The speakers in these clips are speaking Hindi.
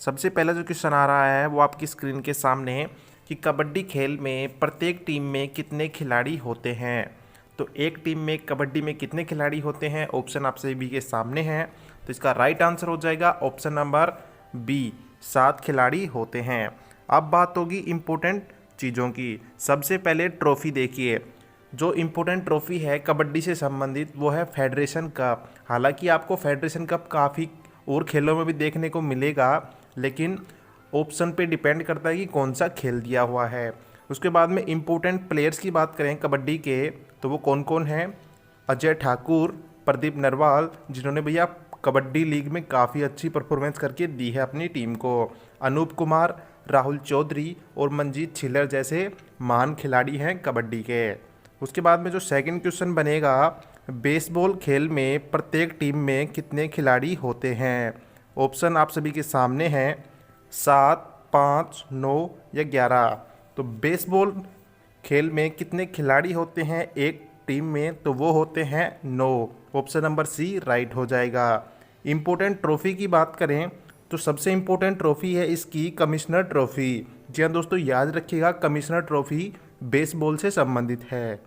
सबसे पहला जो क्वेश्चन आ रहा है वो आपकी स्क्रीन के सामने है कि कबड्डी खेल में प्रत्येक टीम में कितने खिलाड़ी होते हैं। तो एक टीम में कबड्डी में कितने खिलाड़ी होते हैं, ऑप्शन आप सभी के सामने हैं। तो इसका राइट आंसर हो जाएगा ऑप्शन नंबर बी, 7 खिलाड़ी होते हैं। अब बात होगी इम्पोर्टेंट चीज़ों की। सबसे पहले ट्रॉफी देखिए, जो इम्पोर्टेंट ट्रॉफी है कबड्डी से संबंधित वो है फेडरेशन कप। हालांकि आपको फेडरेशन कप काफ़ी और खेलों में भी देखने को मिलेगा, लेकिन ऑप्शन पे डिपेंड करता है कि कौन सा खेल दिया हुआ है। उसके बाद में इम्पोर्टेंट प्लेयर्स की बात करें कबड्डी के, तो वो कौन कौन हैं। अजय ठाकुर, प्रदीप नरवाल, जिन्होंने भैया कबड्डी लीग में काफ़ी अच्छी परफॉर्मेंस करके दी है अपनी टीम को। अनूप कुमार, राहुल चौधरी और मंजीत छिल्लर जैसे महान खिलाड़ी हैं कबड्डी के। उसके बाद में जो सेकंड क्वेश्चन बनेगा, बेसबॉल खेल में प्रत्येक टीम में कितने खिलाड़ी होते हैं। ऑप्शन आप सभी के सामने हैं, 7, 5, 9 या 11। तो बेसबॉल खेल में कितने खिलाड़ी होते हैं एक टीम में, तो वो होते हैं 9। ऑप्शन नंबर सी राइट हो जाएगा। इम्पोर्टेंट ट्रॉफी की बात करें तो सबसे इम्पोर्टेंट ट्रॉफी है इसकी कमिश्नर ट्रॉफी। जी हाँ दोस्तों, याद रखिएगा कमिश्नर ट्रॉफी बेसबॉल से संबंधित है।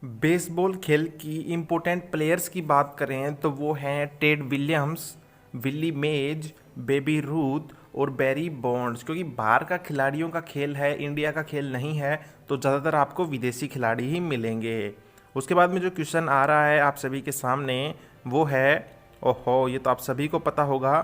बेसबॉल खेल की इम्पोर्टेंट प्लेयर्स की बात करें तो वो हैं टेड विलियम्स, विली मेज, बेबी रूथ और बैरी बॉन्ड्स। क्योंकि बाहर का खिलाड़ियों का खेल है, इंडिया का खेल नहीं है, तो ज़्यादातर आपको विदेशी खिलाड़ी ही मिलेंगे। उसके बाद में जो क्वेश्चन आ रहा है आप सभी के सामने वो है, ओहो ये तो आप सभी को पता होगा,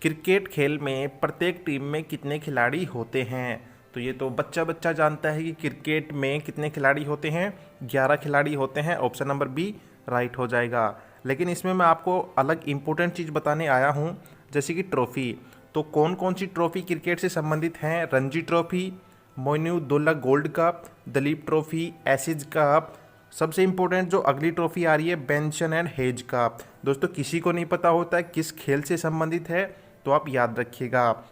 क्रिकेट खेल में प्रत्येक टीम में कितने खिलाड़ी होते हैं। तो ये तो बच्चा बच्चा जानता है कि क्रिकेट में कितने खिलाड़ी होते हैं, 11 खिलाड़ी होते हैं। ऑप्शन नंबर बी राइट हो जाएगा। लेकिन इसमें मैं आपको अलग इम्पोर्टेंट चीज़ बताने आया हूँ, जैसे कि ट्रॉफ़ी। तो कौन कौन सी ट्रॉफ़ी क्रिकेट से संबंधित हैं, Ranji trophy, Moinuddaula gold cup, Duleep trophy, Ashes cup. सबसे इम्पोर्टेंट जो अगली ट्रॉफ़ी आ रही है बेंसन एंड हेज कप। दोस्तों किसी को नहीं पता होता है किस खेल से संबंधित है, तो आप याद रखिएगा।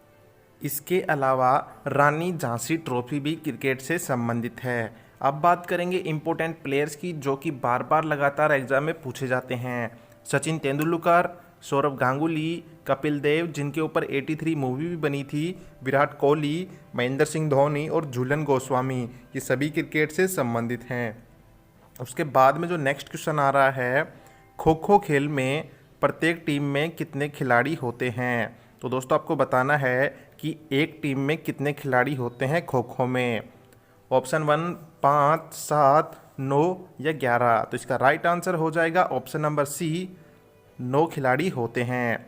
इसके अलावा रानी झांसी ट्रॉफी भी क्रिकेट से संबंधित है। अब बात करेंगे इम्पोर्टेंट प्लेयर्स की जो कि बार बार लगातार एग्जाम में पूछे जाते हैं। सचिन तेंदुलकर, सौरव गांगुली, कपिल देव जिनके ऊपर 83 मूवी भी बनी थी, विराट कोहली, महेंद्र सिंह धोनी और झूलन गोस्वामी, ये सभी क्रिकेट से संबंधित हैं। उसके बाद में जो नेक्स्ट क्वेश्चन आ रहा है, खो खो खेल में प्रत्येक टीम में कितने खिलाड़ी होते हैं। तो दोस्तों आपको बताना है कि एक टीम में कितने खिलाड़ी होते हैं खो खो में। ऑप्शन 1 5, 7, 9 या 11। तो इसका राइट आंसर हो जाएगा ऑप्शन नंबर सी, 9 खिलाड़ी होते हैं।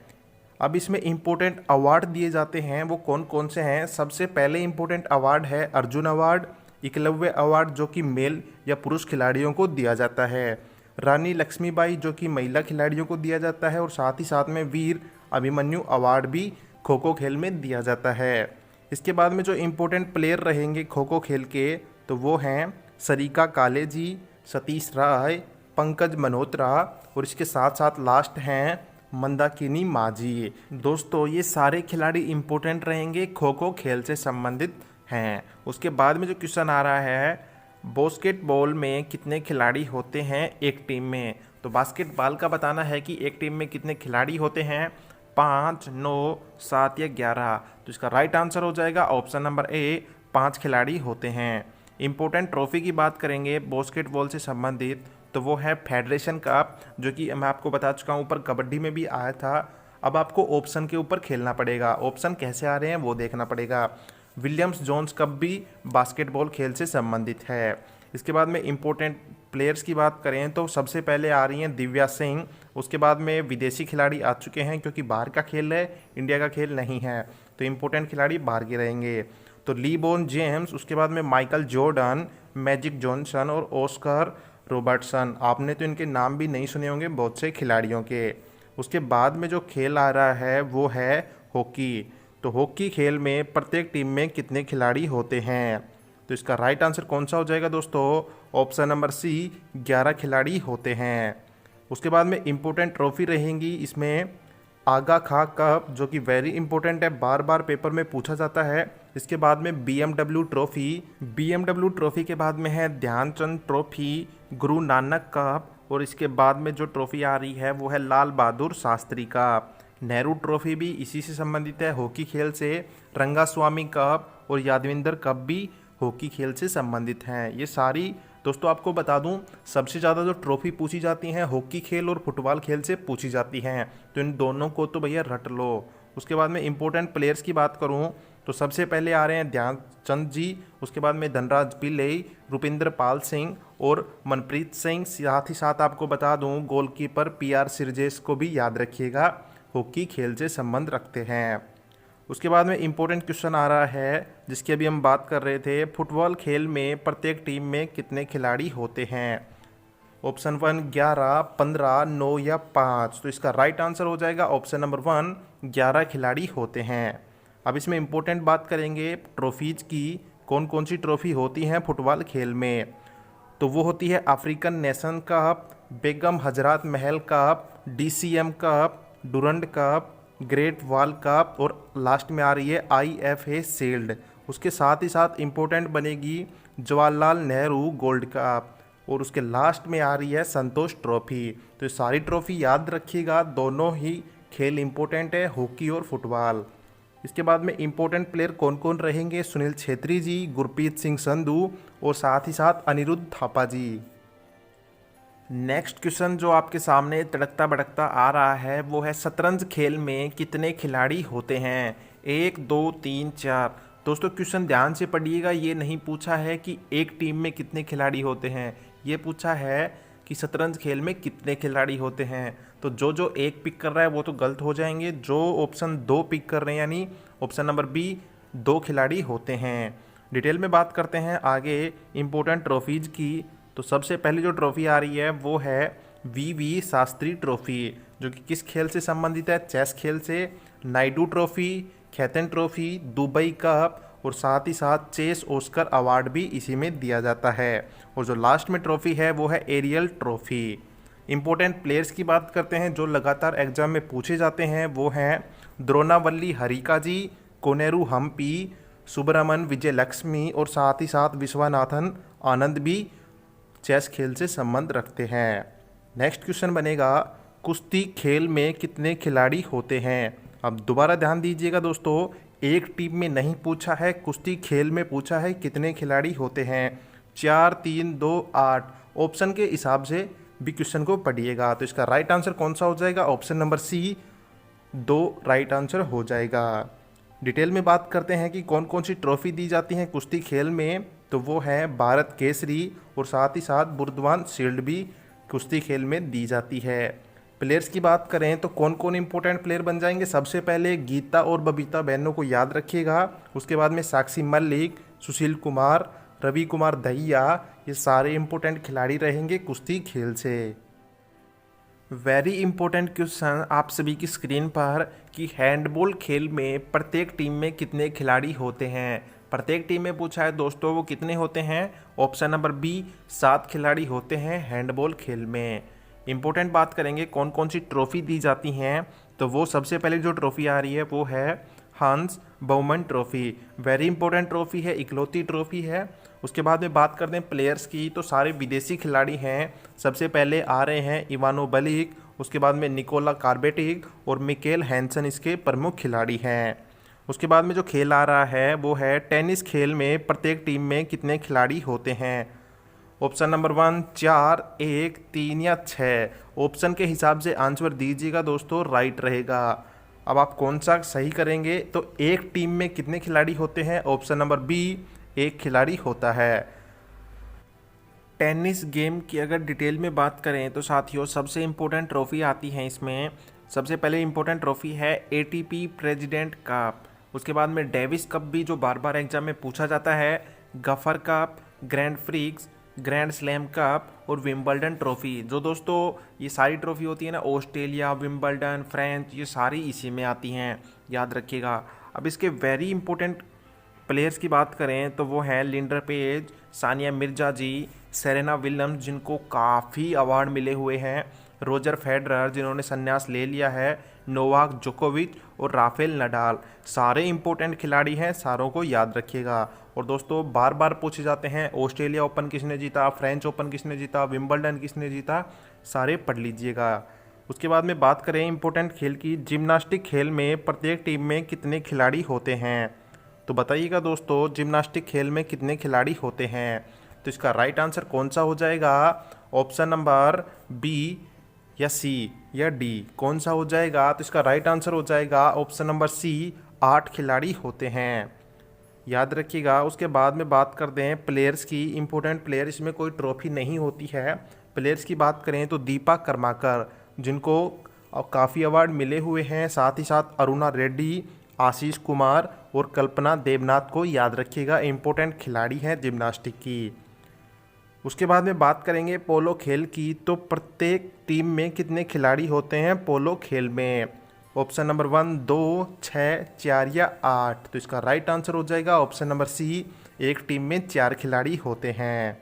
अब इसमें इम्पोर्टेंट अवार्ड दिए जाते हैं, वो कौन कौन से हैं। सबसे पहले इम्पोर्टेंट अवार्ड है अर्जुन अवार्ड, एकलव्य अवार्ड जो कि मेल या पुरुष खिलाड़ियों को दिया जाता है, रानी लक्ष्मीबाई जो कि महिला खिलाड़ियों को दिया जाता है, और साथ ही साथ में वीर अभिमन्यु अवार्ड भी खो खो खेल में दिया जाता है। इसके बाद में जो इम्पोर्टेंट प्लेयर रहेंगे खो खो खेल के, तो वो हैं सरिका काले जी, सतीश राय, पंकज मल्होत्रा, और इसके साथ साथ लास्ट हैं मंदाकिनी माझी। दोस्तों ये सारे खिलाड़ी इम्पोर्टेंट रहेंगे, खो खो खेल से संबंधित हैं। उसके बाद में जो क्वेश्चन आ रहा है, बास्केटबॉल में कितने खिलाड़ी होते हैं एक टीम में। तो बास्केटबॉल का बताना है कि एक टीम में कितने खिलाड़ी होते हैं, 5, 9, 7 या 11। तो इसका राइट आंसर हो जाएगा ऑप्शन नंबर ए, 5 खिलाड़ी होते हैं। इम्पोर्टेंट ट्रॉफी की बात करेंगे बास्केटबॉल से संबंधित, तो वो है फेडरेशन कप, जो कि मैं आपको बता चुका हूँ ऊपर कबड्डी में भी आया था। अब आपको ऑप्शन के ऊपर खेलना पड़ेगा, ऑप्शन कैसे आ रहे हैं वो देखना पड़ेगा। विलियम्स जोन्स कप भी बास्केटबॉल खेल से संबंधित है। इसके बाद में इम्पोर्टेंट प्लेयर्स की बात करें तो सबसे पहले आ रही हैं दिव्या सिंह। उसके बाद में विदेशी खिलाड़ी आ चुके हैं, क्योंकि बाहर का खेल है, इंडिया का खेल नहीं है, तो इम्पोर्टेंट खिलाड़ी बाहर के रहेंगे। तो लीबोन जेम्स, उसके बाद में माइकल जॉर्डन, मैजिक जॉनसन और ऑस्कर रॉबर्टसन। आपने तो इनके नाम भी नहीं सुने होंगे बहुत से खिलाड़ियों के। उसके बाद में जो खेल आ रहा है वो है हॉकी। तो हॉकी खेल में प्रत्येक टीम में कितने खिलाड़ी होते हैं। तो इसका राइट आंसर कौन सा हो जाएगा दोस्तों, ऑप्शन नंबर सी, 11 खिलाड़ी होते हैं। उसके बाद में इम्पोर्टेंट ट्रॉफी रहेंगी इसमें आगा खा कप, जो कि वेरी इंपॉर्टेंट है, बार बार पेपर में पूछा जाता है। इसके बाद में BMW ट्रॉफी के बाद में है ध्यानचंद ट्रॉफी, गुरु नानक कप, और इसके बाद में जो ट्रॉफी आ रही है वो है लाल बहादुर शास्त्री कप। नेहरू ट्रॉफी भी इसी से संबंधित है, हॉकी खेल से। रंगास्वामी कप और यादविंदर कप भी हॉकी खेल से संबंधित हैं। ये सारी दोस्तों आपको बता दूं, सबसे ज़्यादा जो ट्रॉफी पूछी जाती हैं हॉकी खेल और फुटबॉल खेल से पूछी जाती हैं, तो इन दोनों को तो भैया रट लो। उसके बाद में इंपॉर्टेंट प्लेयर्स की बात करूं तो सबसे पहले आ रहे हैं ध्यानचंद जी, उसके बाद में धनराज पिल्ले, रुपिंदर पाल सिंह और मनप्रीत सिंह। साथ ही साथ आपको बता दूं गोलकीपर PR सिरजेश को भी याद रखिएगा, हॉकी खेल से संबंध रखते हैं। उसके बाद में इंपॉर्टेंट क्वेश्चन आ रहा है जिसकी अभी हम बात कर रहे थे, फुटबॉल खेल में प्रत्येक टीम में कितने खिलाड़ी होते हैं? ऑप्शन 1 11, 15, 9 या 5। तो इसका राइट आंसर हो जाएगा ऑप्शन नंबर 1, 11 खिलाड़ी होते हैं। अब इसमें इंपॉर्टेंट बात करेंगे ट्रॉफीज की, कौन कौन सी ट्रॉफी होती हैं फुटबॉल खेल में। तो वो होती है African nation cup, Begum Hazrat Mahal cup, DCM cup, Durand cup, great wall cup और लास्ट में आ रही है IFA शील्ड। उसके साथ ही साथ इम्पोर्टेंट बनेगी जवाहरलाल नेहरू गोल्ड कप और उसके लास्ट में आ रही है संतोष ट्रॉफी। तो ये सारी ट्रॉफी याद रखिएगा, दोनों ही खेल इम्पोर्टेंट है, हॉकी और फुटबॉल। इसके बाद में इम्पोर्टेंट प्लेयर कौन कौन रहेंगे? सुनील छेत्री जी, गुरप्रीत सिंह संधू और साथ ही साथ अनिरुद्ध थापा जी। नेक्स्ट क्वेश्चन जो आपके सामने तड़कता भड़कता आ रहा है वो है शतरंज खेल में कितने खिलाड़ी होते हैं? 1, 2, 3, 4। दोस्तों क्वेश्चन ध्यान से पढ़िएगा, ये नहीं पूछा है कि एक टीम में कितने खिलाड़ी होते हैं, ये पूछा है कि शतरंज खेल में कितने खिलाड़ी होते हैं। तो जो एक पिक कर रहा है वो तो गलत हो जाएंगे, जो ऑप्शन 2 पिक कर रहे हैं यानी ऑप्शन नंबर B 2 खिलाड़ी होते हैं। डिटेल में बात करते हैं आगे इम्पोर्टेंट ट्रॉफीज की। तो सबसे पहले जो ट्रॉफी आ रही है वो है VV शास्त्री ट्रॉफी, जो कि किस खेल से संबंधित है? चेस खेल से। Naidu trophy, Khaitan trophy, Dubai cup और साथ ही साथ चेस ऑस्कर अवार्ड भी इसी में दिया जाता है। और जो लास्ट में ट्रॉफी है वो है एरियल ट्रॉफी। इंपॉर्टेंट प्लेयर्स की बात करते हैं जो लगातार एग्जाम में पूछे जाते हैं, वो हैं द्रोणावल्ली हरिका जी, कोनेरू हम्पी, सुब्रमण विजय लक्ष्मी और साथ ही साथ विश्वनाथन आनंद भी चेस खेल से संबंध रखते हैं। नेक्स्ट क्वेश्चन बनेगा कुश्ती खेल में कितने खिलाड़ी होते हैं? अब दोबारा ध्यान दीजिएगा दोस्तों, एक टीम में नहीं पूछा है, कुश्ती खेल में पूछा है कितने खिलाड़ी होते हैं। 4, 3, 2, 8 ऑप्शन के हिसाब से भी क्वेश्चन को पढ़िएगा। तो इसका राइट आंसर कौन सा हो जाएगा? Option number C 2 right answer हो जाएगा। डिटेल में बात करते हैं कि कौन कौन सी ट्रॉफी दी जाती हैं कुश्ती खेल में। तो वो है भारत केसरी और साथ ही साथ बुर्दवान शील्ड भी कुश्ती खेल में दी जाती है। प्लेयर्स की बात करें तो कौन कौन इंपॉर्टेंट प्लेयर बन जाएंगे? सबसे पहले गीता और बबीता बहनों को याद रखिएगा। उसके बाद में साक्षी मलिक, सुशील कुमार, रवि कुमार दहिया, ये सारे इंपॉर्टेंट खिलाड़ी रहेंगे कुश्ती खेल से। वेरी इंपॉर्टेंट क्वेश्चन आप सभी की स्क्रीन पर कि हैंडबॉल खेल में प्रत्येक टीम में कितने खिलाड़ी होते हैं? प्रत्येक टीम में पूछा है दोस्तों, वो कितने होते हैं? ऑप्शन नंबर B 7 खिलाड़ी होते हैं हैंडबॉल खेल में। इंपॉर्टेंट बात करेंगे कौन कौन सी ट्रॉफी दी जाती हैं। तो वो सबसे पहले जो ट्रॉफी आ रही है वो है हंस Bowman trophy. Very important trophy है, इकलौती ट्रॉफी है। उसके बाद में बात करते हैं प्लेयर्स की, तो सारे विदेशी खिलाड़ी हैं। सबसे पहले आ रहे हैं इवानो बलिक, उसके बाद में निकोला कार्बेटिक और मिकेल हैंसन इसके प्रमुख खिलाड़ी हैं। उसके बाद में जो खेल आ रहा है वो है टेनिस खेल में प्रत्येक टीम में कितने खिलाड़ी होते हैं? ऑप्शन नंबर 1 4, 1, 3 या 6। ऑप्शन के हिसाब से आंसर दीजिएगा दोस्तों, राइट रहेगा। अब आप कौन सा सही करेंगे? तो एक टीम में कितने खिलाड़ी होते हैं? ऑप्शन नंबर B 1 खिलाड़ी होता है। टेनिस गेम की अगर डिटेल में बात करें तो साथियों सबसे इम्पोर्टेंट ट्रॉफी आती है इसमें। सबसे पहले इम्पोर्टेंट ट्रॉफी है ATP प्रेसिडेंट कप। उसके बाद में डेविस कप भी जो बार बार एग्जाम में पूछा जाता है, Gaffar cup, grand prix, grand slam cup और विंबलडन ट्रॉफी। जो दोस्तों ये सारी ट्रॉफी होती है ना, ऑस्ट्रेलिया, विंबलडन, फ्रेंच, ये सारी इसी में आती हैं, याद रखिएगा। अब इसके वेरी इंपॉर्टेंट प्लेयर्स की बात करें तो वो हैं लिंडर पेज, सानिया मिर्जा जी, सेरेना विलियम्स जिनको काफ़ी अवार्ड मिले हुए हैं, रोजर फेडरर जिन्होंने संन्यास ले लिया है, नोवाक जोकोविच और राफेल नडाल। सारे इंपॉर्टेंट खिलाड़ी हैं, सारों को याद रखिएगा। और दोस्तों बार बार पूछे जाते हैं ऑस्ट्रेलिया ओपन किसने जीता, फ्रेंच ओपन किसने जीता, विंबलडन किसने जीता, सारे पढ़ लीजिएगा। उसके बाद में बात करें इंपॉर्टेंट खेल की, जिम्नास्टिक खेल में प्रत्येक टीम में कितने खिलाड़ी होते हैं। तो बताइएगा दोस्तों, जिम्नास्टिक खेल में कितने खिलाड़ी होते हैं। तो इसका राइट आंसर कौन सा हो जाएगा? ऑप्शन नंबर बी या सी या डी, कौन सा हो जाएगा? तो इसका राइट आंसर हो जाएगा ऑप्शन नंबर सी, 8 खिलाड़ी होते हैं, याद रखिएगा। उसके बाद में बात करते हैं प्लेयर्स की, इंपॉर्टेंट प्लेयर, इसमें कोई ट्रॉफी नहीं होती है। प्लेयर्स की बात करें तो दीपा कर्माकर, जिनको काफ़ी अवार्ड मिले हुए हैं, साथ ही साथ अरुणा रेड्डी, आशीष कुमार और कल्पना देवनाथ को याद रखिएगा, इंपॉर्टेंट खिलाड़ी हैं जिम्नास्टिक की। उसके बाद में बात करेंगे पोलो खेल की, तो प्रत्येक टीम में कितने खिलाड़ी होते हैं पोलो खेल में। ऑप्शन नंबर 1, 2, 6, 4 या 8। तो इसका राइट आंसर हो जाएगा ऑप्शन नंबर सी, एक टीम में 4 खिलाड़ी होते हैं।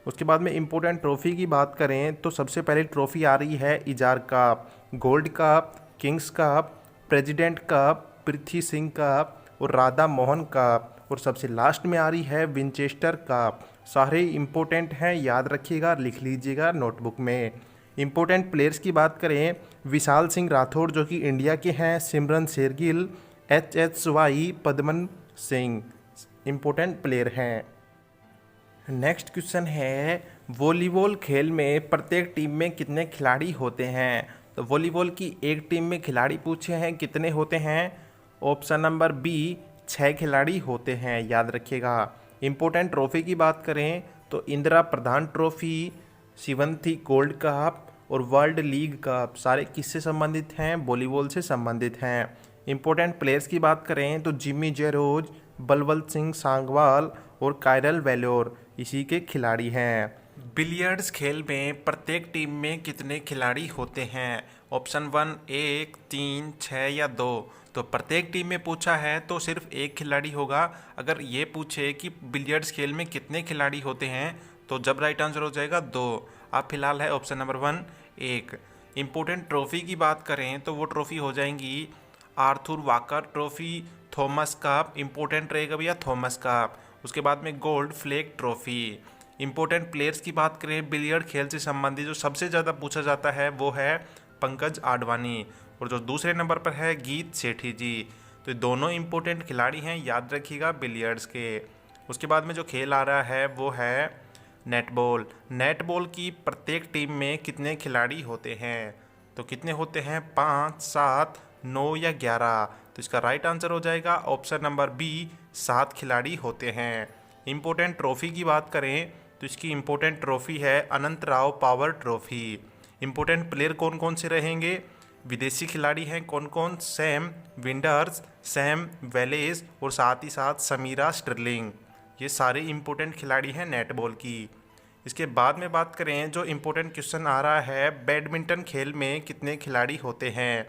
उसके बाद में इम्पोर्टेंट ट्रॉफी की बात करें तो सबसे पहले ट्रॉफी आ रही है Ezra cup, gold cup, king's cup, president cup, Prithvi Singh cup और राधा मोहन कप, और सबसे लास्ट में आ रही है विंचेस्टर कप। सारे इम्पोर्टेंट हैं, याद रखिएगा, लिख लीजिएगा नोटबुक में। इम्पोर्टेंट प्लेयर्स की बात करें, विशाल सिंह राठौड़ जो कि इंडिया के हैं, Simran Shergill, HHY Padman Singh, important player हैं। नेक्स्ट क्वेश्चन है, वॉलीबॉल खेल में प्रत्येक टीम में कितने खिलाड़ी होते हैं। तो वॉलीबॉल की एक टीम में खिलाड़ी पूछे हैं, कितने होते हैं? ऑप्शन नंबर बी, 6 खिलाड़ी होते हैं, याद रखिएगा। इम्पोर्टेंट ट्रॉफी की बात करें तो इंदिरा प्रधान ट्रॉफी, शिवंती गोल्ड कप और वर्ल्ड लीग कप, सारे किससे संबंधित हैं? वॉलीबॉल से संबंधित हैं। इम्पोर्टेंट प्लेयर्स की बात करें तो जिमी जेरोज, बलवंत सिंह सांगवाल और कायरल वेलोर इसी के खिलाड़ी हैं। बिलियर्ड्स खेल में प्रत्येक टीम में कितने खिलाड़ी होते हैं? ऑप्शन 1, 1, 3, 6 या 2। तो प्रत्येक टीम में पूछा है तो सिर्फ एक खिलाड़ी होगा। अगर ये पूछे कि बिलियर्ड्स खेल में कितने खिलाड़ी होते हैं तो जब राइट आंसर हो जाएगा 2। अब फिलहाल है ऑप्शन नंबर 1, 1। इम्पोर्टेंट ट्रॉफी की बात करें तो वो ट्रॉफी हो जाएंगी Arthur walker trophy, Thomas cup, important रहेगा भैया थॉमस कप। उसके बाद में gold flag trophy. Important players की बात करें बिलियर्ड खेल से संबंधित जो सबसे ज़्यादा पूछा जाता है वो है पंकज आडवाणी, और जो दूसरे नंबर पर है गीत सेठी जी। तो ये दोनों इम्पोर्टेंट खिलाड़ी हैं, याद रखिएगा बिलियर्ड्स के। उसके बाद में जो खेल आ रहा है वो है नेटबॉल। नेटबॉल की प्रत्येक टीम में कितने खिलाड़ी होते हैं? तो कितने होते हैं? 5, 7, 9 या 11। तो इसका राइट आंसर हो जाएगा ऑप्शन नंबर बी, 7 खिलाड़ी होते हैं। इम्पोर्टेंट ट्रॉफी की बात करें तो इसकी इम्पोर्टेंट ट्रॉफी है Anant Rao Pawar trophy. Important player कौन कौन से रहेंगे? विदेशी खिलाड़ी हैं कौन कौन? सैम विंडर्स, सैम वेलेस और साथ ही साथ समीरा स्टर्लिंग, ये सारे इम्पोर्टेंट खिलाड़ी हैं नेटबॉल की। इसके बाद में बात करें जो इम्पोर्टेंट क्वेश्चन आ रहा है, बैडमिंटन खेल में कितने खिलाड़ी होते हैं?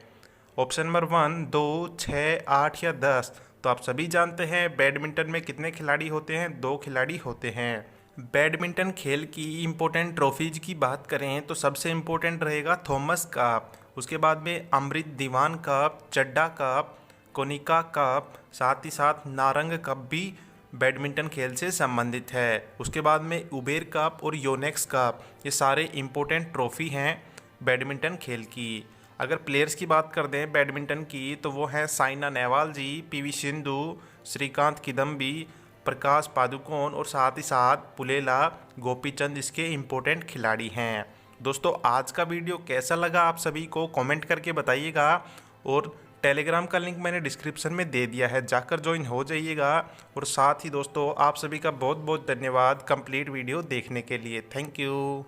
ऑप्शन नंबर 1, 2, 6, 8 या 10। तो आप सभी जानते हैं बैडमिंटन में कितने खिलाड़ी होते हैं? 2 खिलाड़ी होते हैं। बैडमिंटन खेल की इम्पोर्टेंट ट्रॉफीज की बात करें तो सबसे इम्पोर्टेंट रहेगा थॉमस कप, उसके बाद में अमृत दीवान कप, चड्डा कप, कोनिका कप, साथ ही साथ नारंग कप भी बैडमिंटन खेल से संबंधित है। उसके बाद में उबेर कप और योनेक्स कप, ये सारे इम्पोर्टेंट ट्रॉफी हैं बैडमिंटन खेल की। अगर प्लेयर्स की बात कर दें बैडमिंटन की तो वो हैं साइना नेहवाल जी, PV सिंधु, श्रीकांत किदम्बी, प्रकाश पादुकोण और साथ ही साथ पुलेला गोपीचंद इसके इम्पोर्टेंट खिलाड़ी हैं। दोस्तों आज का वीडियो कैसा लगा आप सभी को कमेंट करके बताइएगा, और टेलीग्राम का लिंक मैंने डिस्क्रिप्शन में दे दिया है, जाकर ज्वाइन हो जाइएगा। और साथ ही दोस्तों आप सभी का बहुत बहुत धन्यवाद कंप्लीट वीडियो देखने के लिए। Thank you.